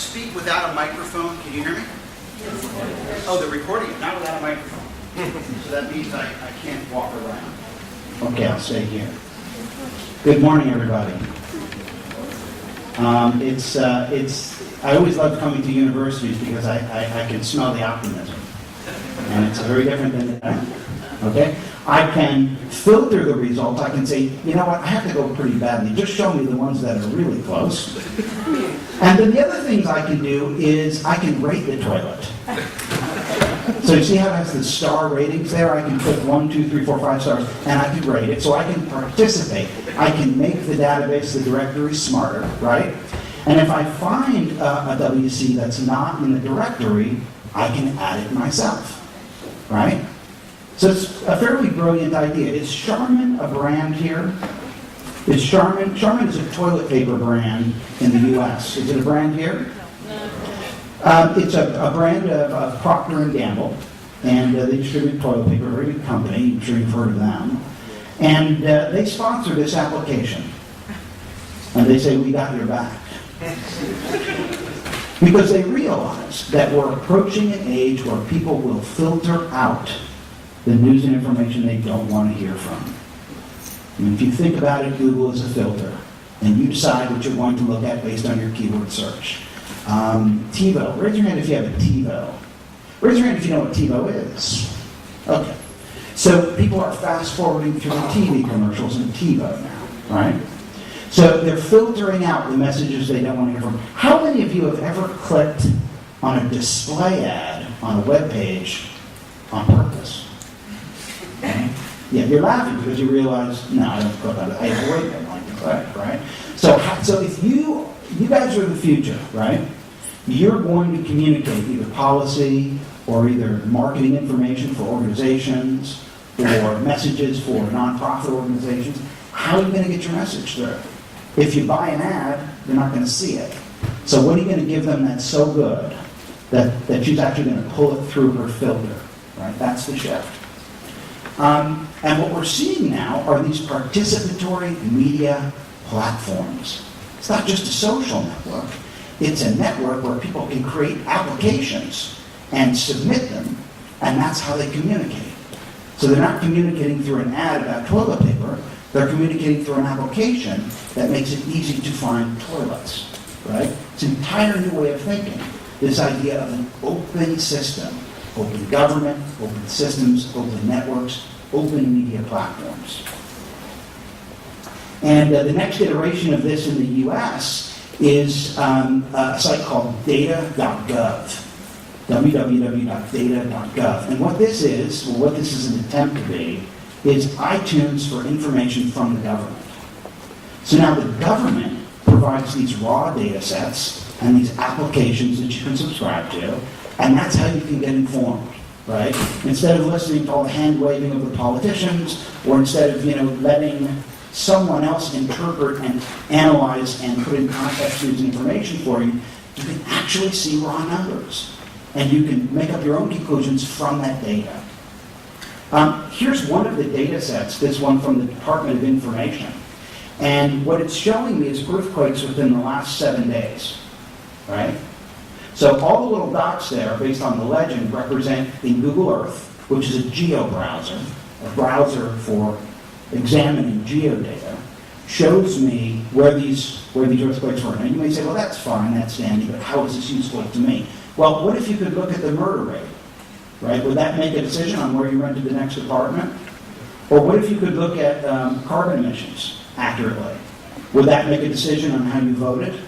speak without a microphone, can you hear me? Oh, they're recording it, not without a microphone. So that means I can't walk around. Okay, I'll stay here. Good morning, everybody. I always love coming to universities because I can smell the optimism. And it's very different than okay? I can filter the results. I can say, you know what, I have to go pretty badly. Just show me the ones that are really close. And then the other things I can do is I can rate the toilet. So you see how it has the star ratings there? I can put 1, 2, 3, 4, 5 stars, and I can rate it. So I can participate. I can make the database, the directory smarter, right? And if I find a WC that's not in the directory, I can add it myself, right? So it's a fairly brilliant idea. Is Charmin a brand here? Is Charmin is a toilet paper brand in the U.S. Is it a brand here? No. It's a brand of Procter & Gamble, and they distribute toilet paper, a very good company. I'm sure you've heard of them. And they sponsor this application. And they say, we got your back. Because they realize that we're approaching an age where people will filter out the news and information they don't want to hear from. I mean, if you think about it, Google is a filter. And you decide what you're going to look at based on your keyword search. TiVo. Raise your hand if you have a TiVo. Raise your hand if you know what TiVo is. Okay. So people are fast forwarding through the TV commercials in TiVo now, right? So they're filtering out the messages they don't want to hear from. How many of you have ever clicked on a display ad on a web page on purpose? Okay. Yeah, you're laughing because you realize, no, I don't click on it. I avoid them like to click, right? So if you guys are the future, right? You're going to communicate either policy or either marketing information for organizations or messages for nonprofit organizations. How are you going to get your message through? If you buy an ad, you're not going to see it. So what are you going to give them that's so good that she's actually going to pull it through her filter, right? That's the shift. And what we're seeing now are these participatory media platforms. It's not just a social network. It's a network where people can create applications and submit them, and that's how they communicate. So they're not communicating through an ad about toilet paper. They're communicating through an application that makes it easy to find toilets, right? It's an entire new way of thinking. This idea of an open system, open government, open systems, open networks, open media platforms. And the next iteration of this in the US is a site called data.gov, www.data.gov. And what this is, or what this is an attempt to be, is iTunes for information from the government. So now the government provides these raw data sets and these applications that you can subscribe to, and that's how you can get informed, right? Instead of listening to all the hand-waving of the politicians, or instead of, letting someone else interpret and analyze and put in context news information for you, you can actually see raw numbers. And you can make up your own conclusions from that data. Here's one of the data sets, this one from the Department of Information. And what it's showing me is earthquakes within the last 7 days, right? So all the little dots there, based on the legend, represent in Google Earth, which is a geo browser, a browser for examining geodata, shows me where these earthquakes were. And you may say, well, that's fine, that's dandy, but how is this useful to me? Well, what if you could look at the murder rate, right? Would that make a decision on where you rent to the next apartment? Or what if you could look at carbon emissions accurately? Would that make a decision on how you voted?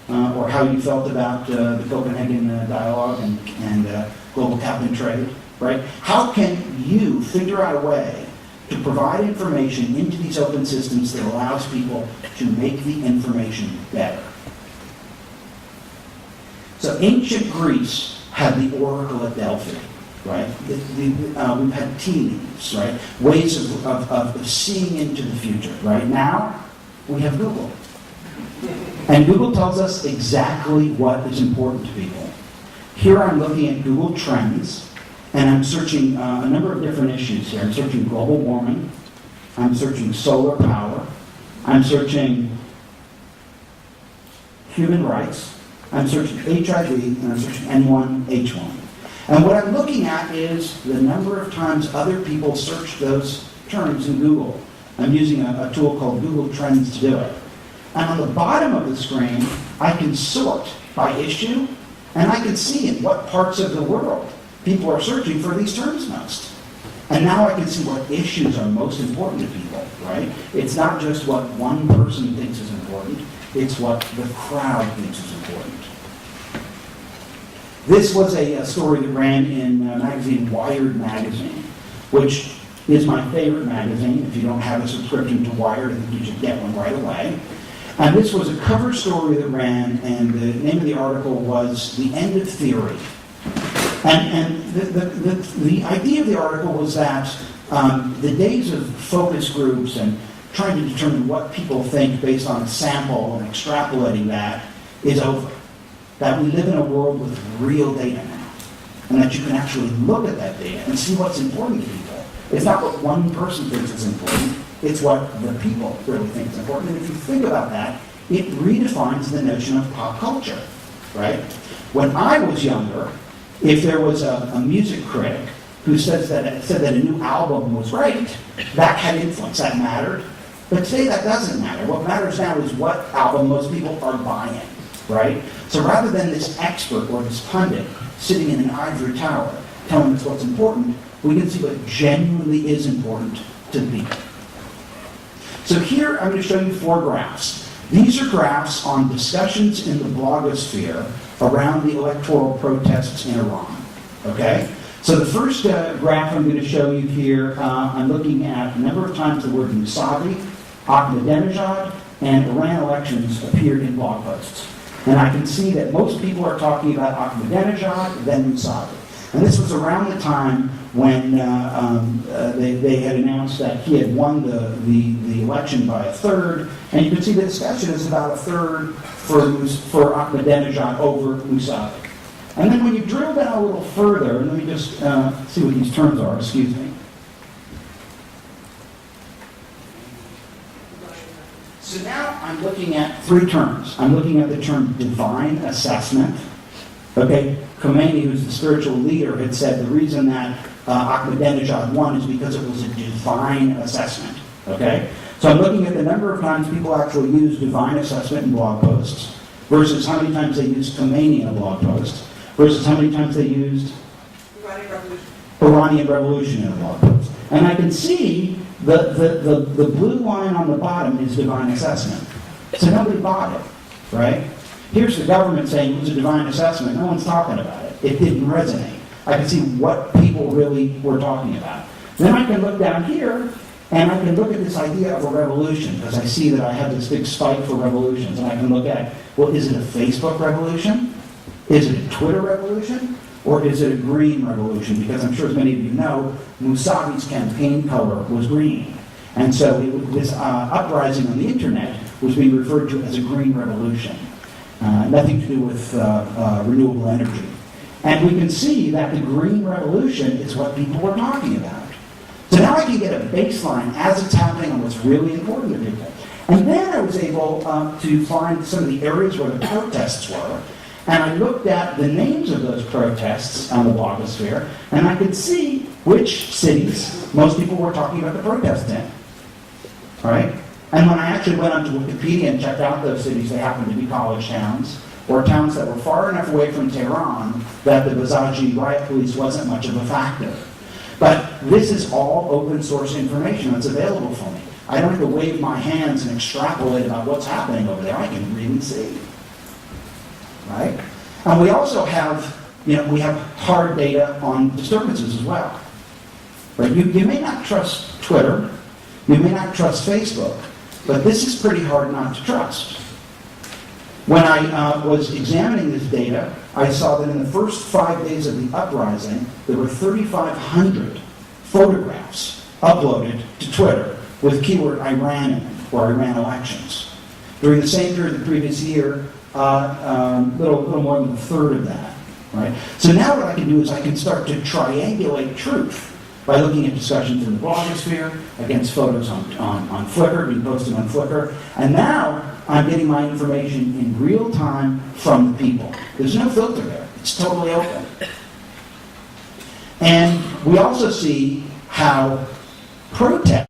Or how you felt about the Copenhagen dialogue and global cap and trade, right? How can you figure out a way to provide information into these open systems that allows people to make the information better? So ancient Greece had the oracle at Delphi, right? We've had tea leaves, right? Ways of seeing into the future. Right now, we have Google. And Google tells us exactly what is important to people. Here I'm looking at Google Trends, and I'm searching a number of different issues here. I'm searching global warming. I'm searching solar power. I'm searching human rights. I'm searching HIV, and I'm searching N1H1. And what I'm looking at is the number of times other people search those terms in Google. I'm using a tool called Google Trends to do it. And on the bottom of the screen, I can sort by issue, and I can see in what parts of the world people are searching for these terms most. And now I can see what issues are most important to people, right? It's not just what one person thinks is important, it's what the crowd thinks is important. This was a story that ran in magazine Wired magazine, which is my favorite magazine. If you don't have a subscription to Wired, I think you should get one right away. And this was a cover story that ran, and the name of the article was The End of Theory. And the idea of the article was that the days of focus groups and trying to determine what people think based on a sample and extrapolating that is over. That we live in a world with real data now, and that you can actually look at that data and see what's important to people. It's not what one person thinks is important, it's what the people really think is important. And if you think about that, it redefines the notion of pop culture, right? When I was younger, if there was a music critic who said that a new album was great, that had influence, that mattered. But today that doesn't matter. What matters now is what album most people are buying, right? So rather than this expert or this pundit sitting in an ivory tower telling us what's important, we can see what genuinely is important to the people. So here I'm going to show you 4 graphs. These are graphs on discussions in the blogosphere around the electoral protests in Iran. Okay? So the first graph I'm going to show you here, I'm looking at the number of times the word Mousavi, Ahmadinejad, and Iran elections appeared in blog posts. And I can see that most people are talking about Ahmadinejad, then Mousavi. And this was around the time when they had announced that he had won the election by a third. And you can see the discussion is about a third for Ahmadinejad over Mousavi. And then when you drill down a little further, and let me just see what these terms are, excuse me. So now I'm looking at 3 terms. I'm looking at the term divine assessment. Okay, Khomeini, who's the spiritual leader, had said the reason that Ahmadinejad won is because it was a divine assessment. Okay, so I'm looking at the number of times people actually use divine assessment in blog posts versus how many times they used Khomeini in a blog post versus how many times they used Iranian Revolution in a blog post. And I can see the blue line on the bottom is divine assessment. So nobody bought it, right? Here's the government saying it was a divine assessment. No one's talking about it. It didn't resonate. I can see what people really were talking about. Then I can look down here, and I can look at this idea of a revolution, because I see that I have this big spike for revolutions. And I can look at, well, is it a Facebook revolution? Is it a Twitter revolution? Or is it a green revolution? Because I'm sure as many of you know, Mousavi's campaign color was green. And so this uprising on the internet was being referred to as a green revolution. Nothing to do with renewable energy. And we can see that the green revolution is what people were talking about. So now I can get a baseline as it's happening on what's really important to people. And then I was able to find some of the areas where the protests were. And I looked at the names of those protests on the blogosphere, and I could see which cities most people were talking about the protests in. All right? And when I actually went onto Wikipedia and checked out those cities, they happened to be college towns, or towns that were far enough away from Tehran that the Bazaji riot police wasn't much of a factor. But this is all open source information that's available for me. I don't have to wave my hands and extrapolate about what's happening over there. I can read and see. Right? And we also have, we have hard data on disturbances as well. Right? You may not trust Twitter, you may not trust Facebook, but this is pretty hard not to trust. When I was examining this data, I saw that in the first 5 days of the uprising, there were 3,500 photographs uploaded to Twitter with keyword Iran in them, or Iran elections. During the same period the previous year, little more than a third of that. Right? So now what I can do is I can start to triangulate truth by looking at discussions in the blogosphere, against photos on Flickr, being posted on Flickr, and now I'm getting my information in real time from the people. There's no filter there. It's totally open. And we also see how protest